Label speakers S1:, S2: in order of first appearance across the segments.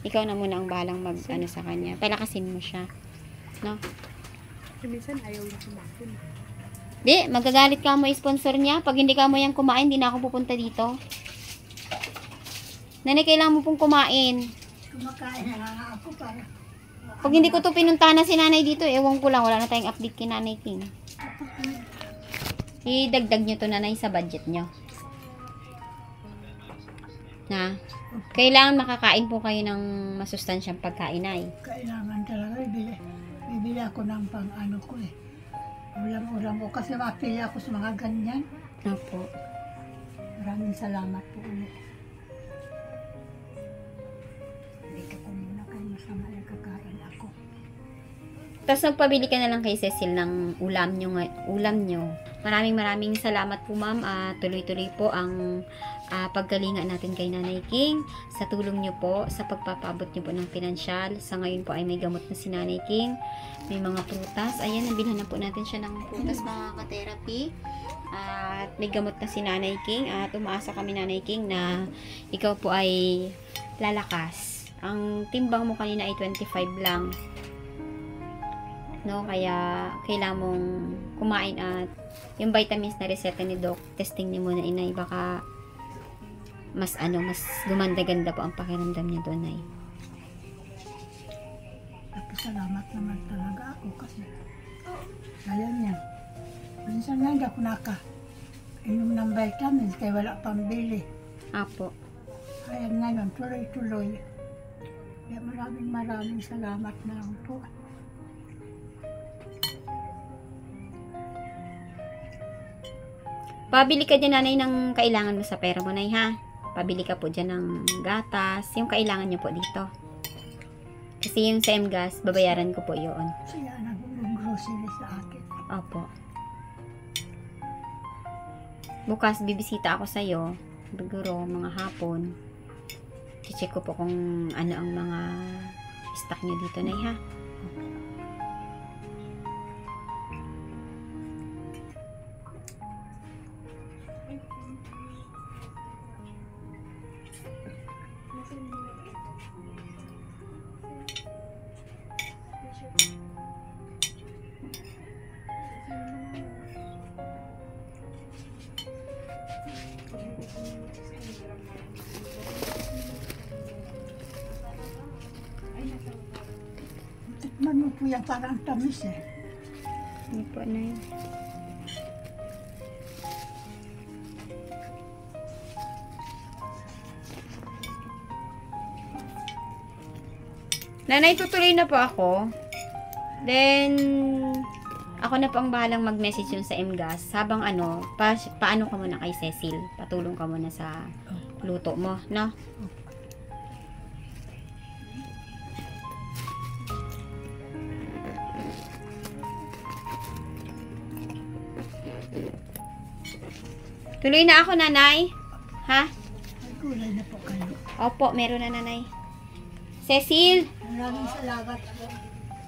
S1: Ikaw na muna ang bahalang mag ano sa kanya. Palakasin mo siya. No?
S2: Minsan ayaw yung kumain.
S1: Di, magagalit ka mo sponsor niya. Pag hindi ka mo yan kumain, hindi na ako pupunta dito. Nanay, kailangan mo pong kumain.
S3: Kumakain na nga ako para.
S1: Pag hindi ko to pinuntahan na si nanay dito, ewan ko lang, wala na tayong update kay Nanay King. Idagdag nyo to, nanay, sa budget nyo. Na, kailangan makakain po kayo ng masustansyang pagkain, ay.
S3: Kailangan talaga. Bibili ako ng pang ano ko eh. Ulam-ulam ko kasi mapili ako sa mga ganyan.
S1: Opo.
S3: Maraming salamat po ulit. Dito ko muna kayo masama yung kakain ako.
S1: Tapos nagpabili ka na lang kay Cecil ng ulam nyo. Maraming salamat po, ma'am. Tuloy-tuloy po ang paggalinga natin kay Nanay King. Sa tulong nyo po, sa pagpapaabot nyo po ng pinansyal. Sa ngayon po ay may gamot na si Nanay King. May mga prutas. Ayan, nabilhan na po natin siya ng prutas, mga ka-therapy. At may gamot na si Nanay King. At umaasa kami, Nanay King, na ikaw po ay lalakas. Ang timbang mo kanina ay 25 lang. No, kaya kailangan mong kumain at yung vitamins na reseta ni Doc, testing niyo muna, inay, baka mas gumanda-ganda po ang pakiramdam niya doon, ay.
S3: Tapos salamat naman talaga ako kasi ayan yan. Minsan nga hindi ako inom ng vitamins kaya wala pang bili.
S1: Apo.
S3: Ayan ngayon, tuloy-tuloy. Kaya maraming salamat na lang po.
S1: Pabili ka dyan, nanay, ng kailangan mo sa pera mo, nay, ha? Pabili ka po dyan ng gatas, yung kailangan nyo po dito. Kasi yung sa MGAS, babayaran ko po yun.
S3: Siya nag-grocery sa akin.
S1: Opo. Bukas, bibisita ako sa'yo. Siguro, mga hapon. I-check ko po kung ano ang mga stock nyo dito, nay, ha?
S3: Tikman mo po yan, parang tamis eh.
S1: Hindi po, nay. Nanay, tutuloy na po ako. Then, ako na po ang bahalang mag-message yun sa MGAS. Habang paano ka muna kay Cecil. Patulong ka muna sa luto mo, no? Tuloy na ako, nanay. Ha?
S3: May gulay na po kayo.
S1: Opo, meron na, nanay. Cecil!
S3: Maraming salamat.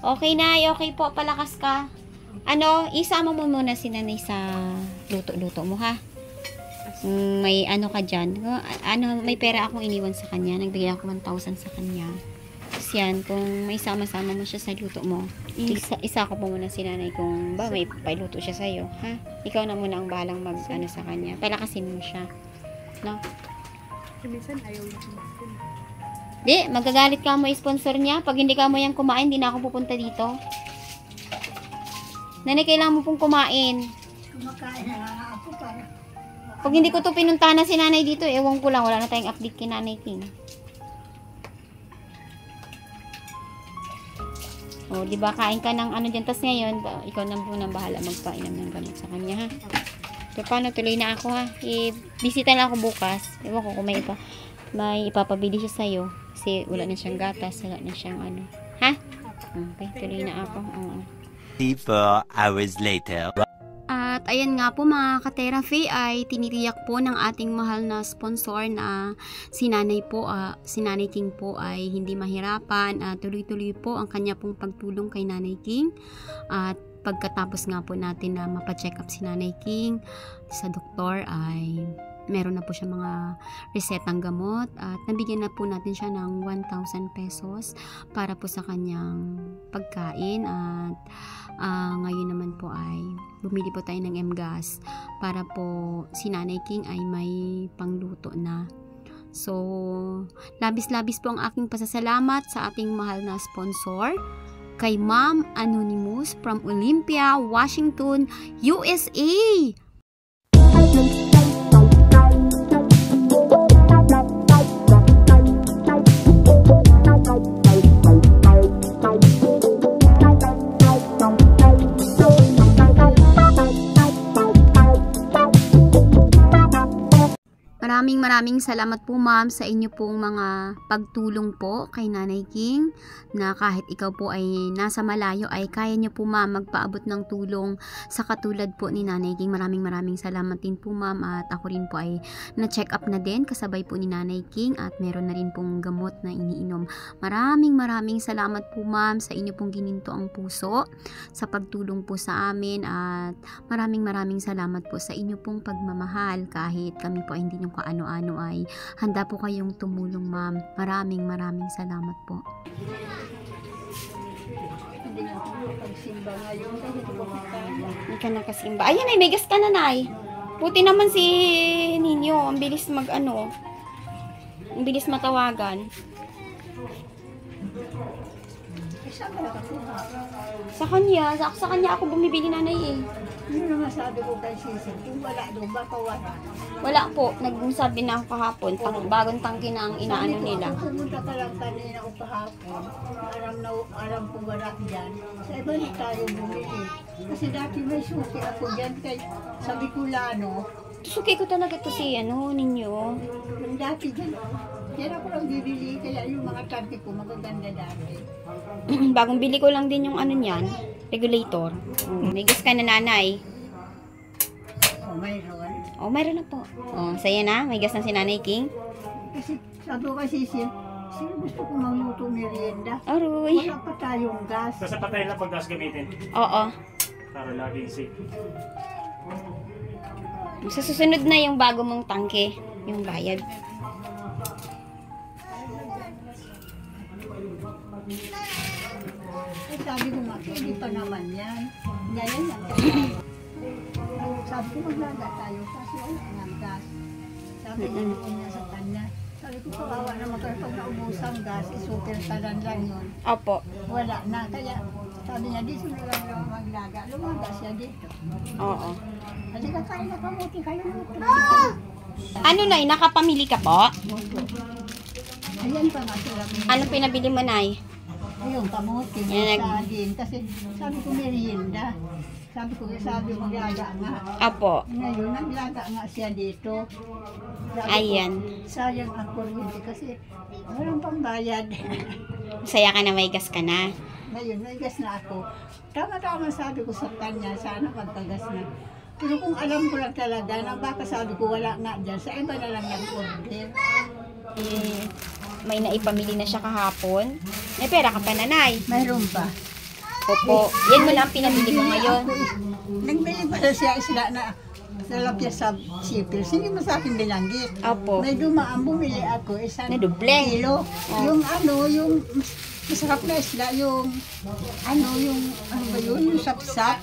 S1: Okay, nay. Okay po. Palakas ka. Isama mo muna si nanay sa luto-luto mo, ha? May ka dyan. May pera akong iniwan sa kanya. Nagbigay ako 1,000 sa kanya. Tapos yan, kung may sama-sama mo siya sa luto mo, isa ko po muna si nanay kung may pailuto siya sa'yo, ha? Ikaw na muna ang bahalang mag sa kanya. Palakasin mo siya. No?
S2: Minsan ayaw yung kumain.
S1: Di, magagalit ka mo sponsor niya. Pag hindi ka mo yan kumain, hindi na ako pupunta dito. Nanay, kailangan mo pong kumain.
S3: Kumakain na nga ako para.
S1: Pag hindi ko to pinuntahan na si nanay dito, ewan ko lang, wala na tayong update kay Nanay King. O, di ba, kain ka ng dyan. Tapos ngayon, ikaw na muna bahala magpainom ng gamot sa kanya, ha? So, paano? Tuloy na ako, ha? Bisita na ako bukas. Ewan ko kung may ipapabili siya sa'yo. Kasi wala na siyang gatas, wala na siyang ha? Okay, tuloy na ako. Oo.
S4: 4 hours later.
S1: At ayan nga po, mga ka-therapy, ay tinitiyak po ng ating mahal na sponsor na si Nanay King po ay hindi mahirapan. Tuloy-tuloy po ang kanya pong pagtulong kay Nanay King. At pagkatapos nga po natin na mapacheck up si Nanay King sa doktor, ay meron na po siya mga resetang gamot at nabigyan na po natin siya ng 1,000 pesos para po sa kanyang pagkain at ngayon naman po ay bumili po tayo ng MGAS para po si Nanay King ay may pangluto na. So, labis-labis po ang aking pasasalamat sa ating mahal na sponsor, kay Ma'am Anonymous from Olympia, Washington, USA. Maraming salamat po ma'am sa inyo pong mga pagtulong po kay Nanay King, na kahit ikaw po ay nasa malayo ay kaya nyo po ma'am magpaabot ng tulong sa katulad po ni Nanay King. Maraming salamat din po ma'am, at ako rin po ay na-check up na din kasabay po ni Nanay King at meron na rin pong gamot na iniinom. Maraming salamat po ma'am sa inyo pong gininto ang puso sa pagtulong po sa amin, at maraming salamat po sa inyo pong pagmamahal kahit kami po ay hindi nyo kaano-ano ay handa po kayong tumulong ma'am. Maraming salamat po.
S3: Hindi nga ako pagsimba ngayon kasi hindi ko makakaya.
S1: Hindi ka nakasimba. Ayan ay, may gas ka na, Nay. Puti naman si Ninyo. Ang bilis ang bilis matawagan.
S3: Saan ka nakakuha?
S1: Sa kanya ako bumibili, Nanay eh.
S3: Ano naman sabi ko kay Sisi? Kung wala doon, baka wala.
S1: Wala po. Nagsabi na ako kahapon. Bagong tangke na ang inaano nila.
S3: Kung pumunta ka lang kanina o kahapon, alam ko wala dyan. Sa iba na tayo bumili. Kasi dati may suki ako dyan kay sabi ko Lano.
S1: Suki ko talaga to si Ninyo.
S3: Dati dyan. Yan ako lang bibili. Kaya yung mga tangke ko magaganda dati.
S1: Bagong bili ko lang din yung niyan. Regulator. May gas ka na, Nanay.
S3: O mayroon.
S1: Mayroon na po. Saya na. May gas na si Nanay King.
S3: Kasi sabi ko kay Sisi, sino gusto ko magluto merienda?
S1: Aroy.
S3: Wala pa tayong gas.
S5: Basta patay lang pag gas gamitin.
S1: Oo.
S5: Para laging safe.
S1: Sa susunod na yung bago mong tangke. Yung bayad.
S3: Sabi ko nga, pwede pa naman yan. Ngayon yan. Sabi ko, maglaga tayo kasi wala ng gas. Sabi ko niya sa kanya. Sabi ko, kawawa naman kayo pag naubusang gas, isupir talan lang yun.
S1: Opo.
S3: Wala na. Kaya sabi niya, dito na lang maglaga. Lumaga siya dito.
S1: Oo.
S3: Halika kayo na kamuti, kayo luto.
S1: Ano, Nay? Nakapamili ka po?
S3: Ayan pa nga sila.
S1: Anong pinabili mo, Nay?
S3: Ayun, kamuti,
S1: Yan,
S3: saging. Kasi sabi ko merienda. Sabi ko maglaga nga.
S1: Opo.
S3: Ngayon, naglaga nga siya dito. Sabi
S1: Ayan.
S3: ko, sayang ang kuryente kasi walang pambayad.
S1: Saya ka na, may gas ka na.
S3: Ngayon, may gas na ako. Tama-tama sabi ko sa kanya, sana magpagas na. Pero kung alam ko lang talaga na baka sabi ko wala nga dyan, sa iba na lang nag-order.
S1: May naipamili na siya kahapon. May pera ka pa, Nanay.
S3: Mayroon pa.
S1: Opo. Yan mo lang pinabili mo ngayon.
S3: Nagbili pala siya isla na nalapya sa sipil. Hindi mo sa akin binanggit.
S1: Opo.
S3: May dumaan, bumili ako isang
S1: Na doble.
S3: kilo. Yung yung masarap na isla, yung ano ba yun, yung sapsap.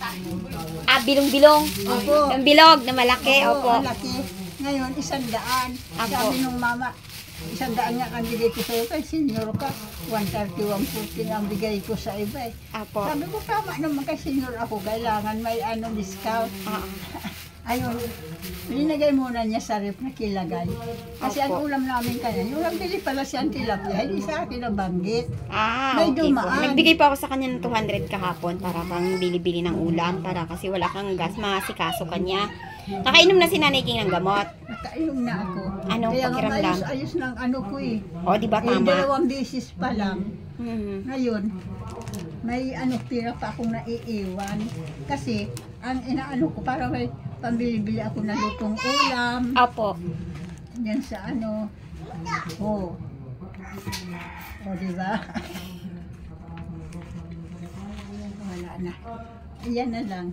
S1: Bilong-bilong.
S3: Opo.
S1: Yung bilog na malaki. Opo.
S3: Malaki. Ngayon, 100.
S1: Opo.
S3: Sabi nung mama, 100 nga ang bigay ko sa'yo kay senior ka. 130, 140 ang bigay ko sa iba eh.
S1: Opo.
S3: Sabi ko, tama naman kay senior ako, kailangan may discount. Ayun, linagay muna niya sa rep na kilagay. Kasi ang
S1: Opo.
S3: ulam namin kanya, yung ulam bili pala siya ang tilapia, hindi sa akin nabanggit.
S1: Okay
S3: May
S1: po.
S3: dumaan.
S1: Nagbigay pa ako sa kanya ng 200 kahapon para pang bili-bili ng ulam, para kasi wala kang gas, masikaso kanya. Nakainom na si Nanay King ng gamot.
S3: Nakainom na ako.
S1: Anong
S3: Kaya nga
S1: pakiramdam?
S3: ayos ng ano ko eh.
S1: O, di ba tama?
S3: 2 beses pa lang.
S1: Mhm.
S3: Ngayon, may pira pa akong naiiwan. Kasi, ang inaano ko, para may pambili-bili ako na lutong ulam.
S1: Opo.
S3: Yan sa O, di ba? Wala na. Iyan na lang.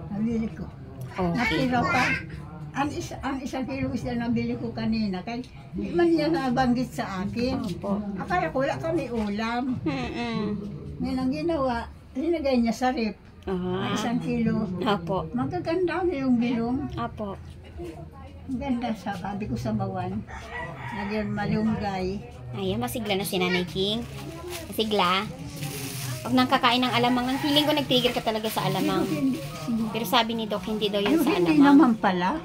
S3: Nabili ko.
S1: Okay.
S3: Natira pa. Ang isang kilo isda na bili ko kanina, kaya di man niya nabanggit sa akin.
S1: Opo.
S3: Akala ko wala kami ulam.
S1: Mm-mm.
S3: Ngayon ang ginawa, linagay niya sa rip. Ang isang kilo.
S1: Opo.
S3: Magaganda na yung bilong.
S1: Opo.
S3: Ang ganda sabi ko sa bawan. Nagyan malunggay.
S1: Ayan, masigla na si Nanay King. Masigla. Pag nang kakain ng alamang, ang feeling ko nag-trigger ka talaga sa alamang. Pero sabi ni Doc, hindi daw yun sa
S3: Hindi
S1: alamang.
S3: naman pala.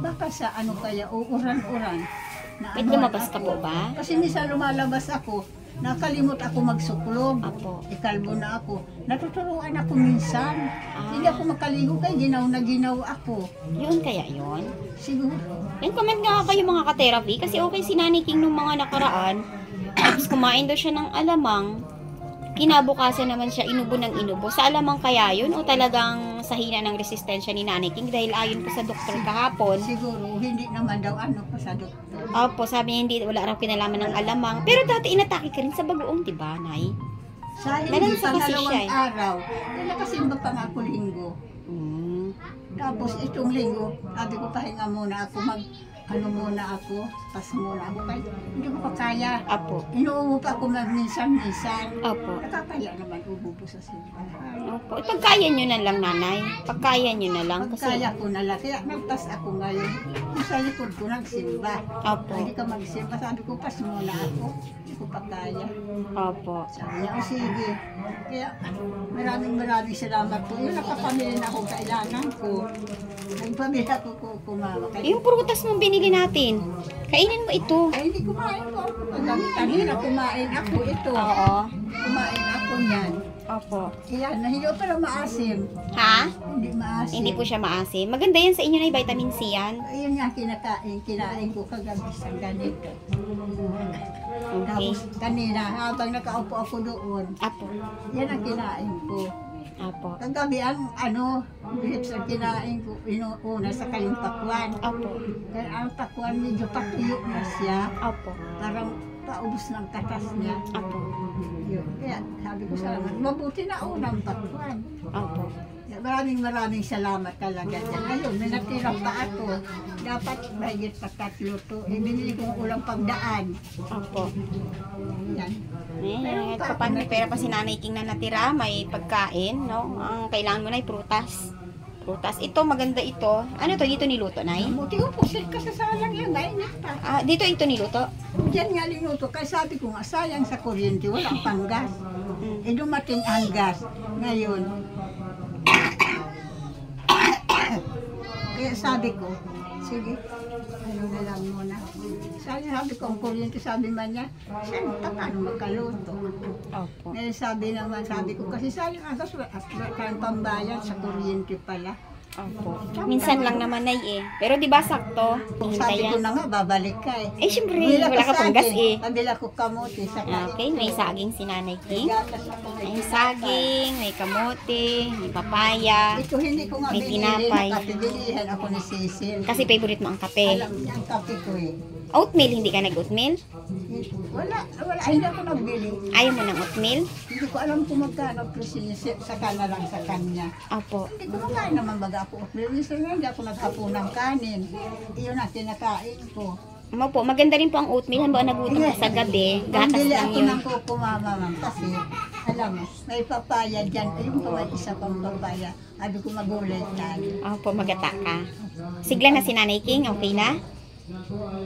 S3: Baka sa ano kaya, uuran-uran. Na
S1: Pwede lumabas ka po ba?
S3: Kasi minsan lumalabas ako, nakalimot ako magsuklog.
S1: Apo.
S3: Ikalbo na ako. Natuturuan ako minsan. Hindi ako makaligo kay ginaw na ginaw ako.
S1: Yun kaya yun?
S3: Siguro.
S1: And comment nga kayo mga ka-therapy kasi okay si Nanay King nung mga nakaraan. Tapos kumain daw siya ng alamang. Kinabukasan naman siya inubo ng inubo. Sa alamang kaya yun o talagang sa hina ng resistensya ni Nanay King dahil ayon po sa doktor kahapon.
S3: Siguro, hindi naman daw ano pa sa doktor.
S1: Opo, sabi niya hindi, wala raw kinalaman ng alamang. Pero dati inatake ka rin sa bagoong, di ba, Nay?
S3: Sa hindi
S1: Nalansa
S3: pa
S1: kasi siya
S3: dalawang
S1: eh.
S3: araw, nakasimba pa nga ako linggo.
S1: Mm.
S3: Tapos itong linggo, sabi ko pahinga muna ako, ano muna ako, pas muna ako, kaya hindi ko pa kaya.
S1: Apo.
S3: Inuubo pa ako minsan-minsan.
S1: Opo.
S3: Nakakaya naman ububo sa simbahan.
S1: Opo. Pagkaya nyo na lang, Nanay. Pagkaya nyo na lang.
S3: Pagkaya ko na lang, kaya nagpas ako ngayon. Yung sa likod ko nagsimba.
S1: Opo.
S3: Hindi ka magsimba, sabi ko pas muna ako. Hindi ko pa kaya.
S1: Opo.
S3: Sabi niya, o sige. Kaya maraming salamat po. Yung nakapamili na akong kailangan ko. Nagpamili ako ko kumama.
S1: Yung prutas mong binili natin, kainin mo ito.
S3: Ay, hindi kumain po ako. Kanina kumain ako ito.
S1: Oo.
S3: Kumain ako niyan.
S1: Opo.
S3: Iyan, nahiyo pero maasim.
S1: Ha?
S3: Hindi maasim.
S1: Hindi po siya maasim. Maganda yan sa inyo na vitamin C yan.
S3: Ayun nga kinain ko kagabi sa ganito.
S1: Okay.
S3: Tapos kanina, habang nakaupo ako doon,
S1: Apo.
S3: yan ang kinain ko.
S1: Apo.
S3: Kagabi ang grapes ang kinain ko, inuuna sa kalimpakwan.
S1: Apo.
S3: Kaya ang pakwan medyo patiyo na siya,
S1: Apo.
S3: parang paubos ng katas niya.
S1: Apo.
S3: Yun. Kaya sabi ko salamat, mabuti na unang pakwan.
S1: Apo.
S3: Kaya maraming salamat talaga dyan. Ngayon, may natira pa ako. Dapat mahigit pa 3 to. Binili kong ulang pagdaan.
S1: Apo.
S3: Yan.
S1: Eh, paano may pera pa si Nanay King na natira, may pagkain, no? Ang kailangan mo na ay prutas. Prutas. Ito, maganda ito. Ano to? Dito niluto, Nay?
S3: Mabuti ko pusit ka sa salang yan. Mainit pa.
S1: Ah, dito ito niluto?
S3: Diyan nga linuto. Kaya sabi ko nga, sayang sa kuryente. Walang pang gas.
S1: Mm.
S3: Eh dumating ang gas. Ngayon. Kaya sabi ko, sige, ano na lang muna. Sabi ko ang kuryente, sabi man niya, saan paano magkaluto?
S1: Opo.
S3: Ngayon sabi ko, kasi sayang ang gas, wala kang pambayad sa kuryente pala.
S1: Opo. Minsan lang naman, Nay, eh. Pero di ba sakto?
S3: Sabi ko
S1: Hintayan.
S3: na nga, babalik ka eh.
S1: Eh, syempre, wala ka pang gas, eh.
S3: Pabila ko kamote sa kain.
S1: Okay, may saging si Nanay King.
S3: Gatas ako,
S1: May saging, may kamote, may papaya.
S3: Ito hindi ko nga
S1: May
S3: binili,
S1: tinapay.
S3: nakapilihan ako ni Cecil.
S1: Kasi favorite mo ang kape.
S3: Alam niya ang kape ko eh.
S1: Oatmeal, hindi ka nag-oatmeal?
S3: Wala, hindi ako nagbili.
S1: Ayaw mo ng oatmeal?
S3: Hindi ko alam kung magkano presyo niya, saka na lang sa kanya.
S1: Opo.
S3: Hindi ko makain naman baga ako. Minsan nga hindi ako naghapo ng kanin. Iyon ang kinakain ko.
S1: Opo, maganda rin po ang oatmeal. Hamba nagutom ka sa gabi. Gatas
S3: Pambili
S1: lang
S3: ako
S1: yun.
S3: ng kuko mama kasi alam mo, may papaya dyan. Ayun pa may isa pang papaya. Sabi ko magulay tayo.
S1: Opo, magata ka. Sigla na si Nanay King, okay na?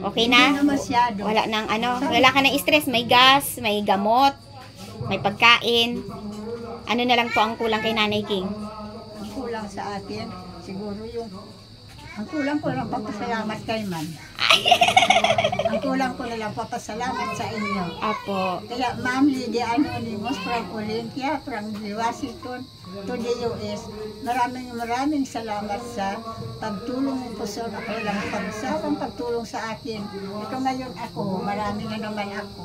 S1: Okay na?
S3: Hindi na masyado.
S1: Wala nang ano, wala ka ng stress. May gas, may gamot, may pagkain. Ano na lang po ang kulang kay Nanay King?
S3: Ang kulang sa atin, siguro ang kulang ko lang papasalamat kay man. Ang kulang ko na lang papasalamat sa inyo.
S1: Apo.
S3: Kaya Ma'am Lydia Anonymous from Olympia, from Washington to the US, maraming salamat sa pagtulong po sa ako lang pagsawang pagtulong sa akin. Ito ngayon ako, marami na naman ako.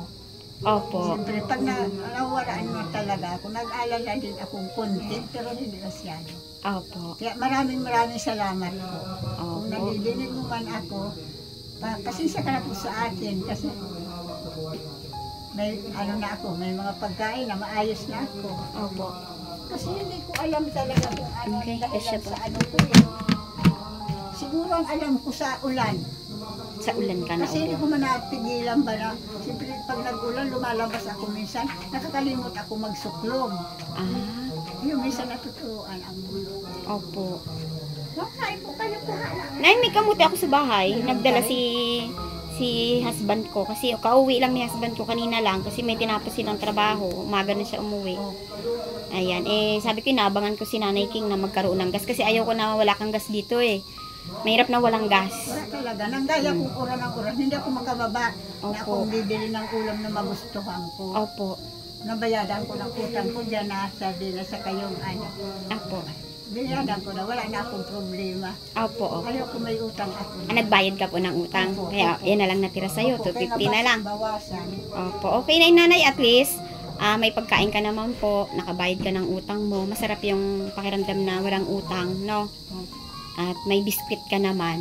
S1: Opo.
S3: Siyempre, pag nawalaan mo talaga ako, nag-alala din akong konti, pero hindi masyado.
S1: Opo.
S3: Kaya maraming salamat po. Kung
S1: Opo.
S3: nadidinig mo man ako, pasensya ka na po sa akin kasi may na ako, may mga pagkain na maayos na ako.
S1: Opo.
S3: Kasi hindi ko alam talaga kung ano
S1: Okay,
S3: ang dahilan
S1: kasya po.
S3: sa ano ko eh. Siguro ang alam ko sa ulan.
S1: Sa ulan ka na
S3: Kasi hindi
S1: upo.
S3: ko man napigilan ba na, siyempre pag nag-ulan, lumalabas ako minsan, nakakalimot ako magsuklog.
S1: Ah,
S3: Yung minsan natuturuan ako.
S1: opo.
S3: Makain po kayo po.
S1: Nay, may kamuti ako sa bahay. Nagdala si husband ko. Kasi kauwi lang ni husband ko kanina lang. Kasi may tinapos silang trabaho. Umaga na siya umuwi. Ayan. Eh, sabi ko, inaabangan ko si Nanay King na magkaroon ng gas. Kasi ayaw ko na wala kang gas dito eh. Mahirap na walang gas.
S3: Wala talaga. Nanggaya kong oras ng oras. Hindi ako makababa na
S1: Opo.
S3: akong bibili ng ulam na magustuhan ko.
S1: Opo.
S3: Nabayadan ko ng utang ko dyan na sabi na sa kayong ano.
S1: Opo.
S3: Binayadan ko na. Wala na akong problema.
S1: Opo. Opo.
S3: Ayaw ko may utang ako.
S1: Nagbayad ka po ng utang.
S3: Opo.
S1: Kaya yan na lang natira sa'yo.
S3: Opo, kaya
S1: 250 na lang.
S3: bawasan.
S1: Opo. Okay na Nanay, at least. May pagkain ka naman po. Nakabayad ka ng utang mo. Masarap yung pakiramdam na walang utang, no? At may biskwit ka naman.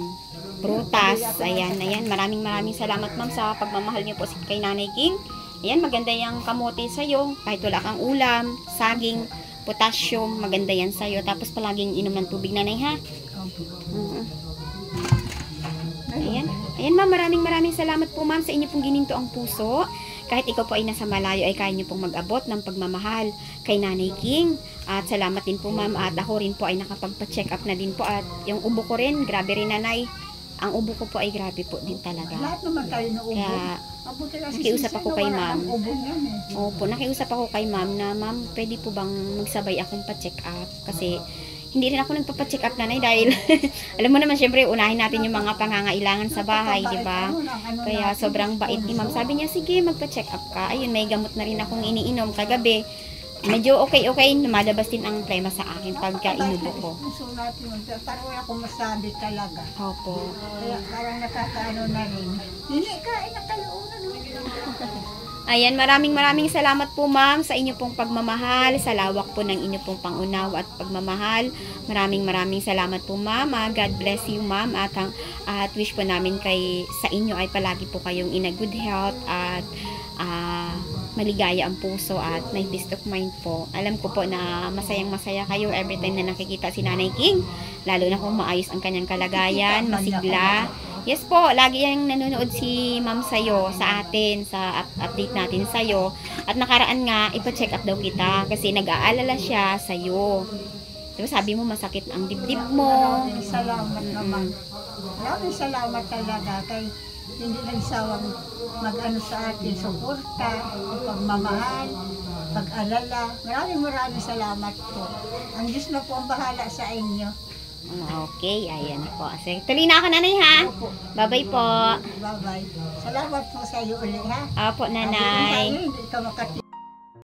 S1: Prutas. Ayan, ayan. Maraming salamat ma'am sa pagmamahal niyo po kay Nanay King. Ayan, maganda yung kamote sa'yo. Kahit wala kang ulam, saging, potassium, maganda yan sa'yo. Tapos palaging inom ng tubig, Nanay, ha? Mhm. Ayan. Ayan ma'am, maraming salamat po ma'am sa inyo pong gininto ang puso. Kahit ikaw po ay nasa malayo ay kaya niyo pong mag-abot ng pagmamahal kay Nanay King. At salamat din po ma'am, at ako rin po ay nakapagpa-check up na din po. At yung ubo ko rin, grabe rin Nanay. Ang ubo ko po ay grabe po din talaga.
S3: Lahat naman tayo na ubo.
S1: Kaya,
S3: Mabuti kasi
S1: nakiusap
S3: si
S1: ako
S3: Sino,
S1: kay
S3: wala
S1: ma'am.
S3: ng ubo yan eh.
S1: opo, nakiusap ako kay ma'am na ma'am, pwede po bang magsabay akong pa-check up? Kasi hindi rin ako nagpapa-check up Nanay dahil alam mo naman syempre unahin natin yung mga pangangailangan sa bahay, di ba? Kaya sobrang bait ni ma'am. Sabi niya, sige, magpa-check up ka. Ayun, may gamot na rin akong iniinom kagabi. Medyo okay, lumalabas din ang prema sa akin pagka inubo ko.
S3: Puso natin yun. Parang wala akong masabi talaga.
S1: Opo.
S3: Kaya parang nakakaano na rin. Hindi, kain na kayo.
S1: Ayan, maraming salamat po ma'am sa inyo pong pagmamahal, sa lawak po ng inyo pong pangunawa at pagmamahal. Maraming salamat po ma'am. God bless you ma'am. At wish po namin sa inyo ay palagi po kayong in a good health at maligaya ang puso at may peace of mind po. Alam ko po na masayang-masaya kayo every time na nakikita si Nanay King. Lalo na kung maayos ang kanyang kalagayan, masigla. Yes po, lagi yung nanonood si ma'am sa'yo, sa atin, sa update natin sa'yo. At nakaraan nga, ipa-check up daw kita kasi nag-aalala siya sa'yo. Diba sabi mo masakit ang dibdib mo.
S3: Maraming salamat naman. Maraming salamat talaga kay hindi nagsawang mag-ano sa atin, suporta, pagmamahal, pag-alala. Maraming salamat po. Ang Diyos na po ang bahala sa inyo.
S1: Okay, ayan po. Sige, tuloy na ako Nanay ha.
S3: Opo.
S1: Bye-bye po.
S3: Bye-bye. Salamat po sa iyo ulit ha.
S1: Opo Nanay.
S3: Hindi ka makati.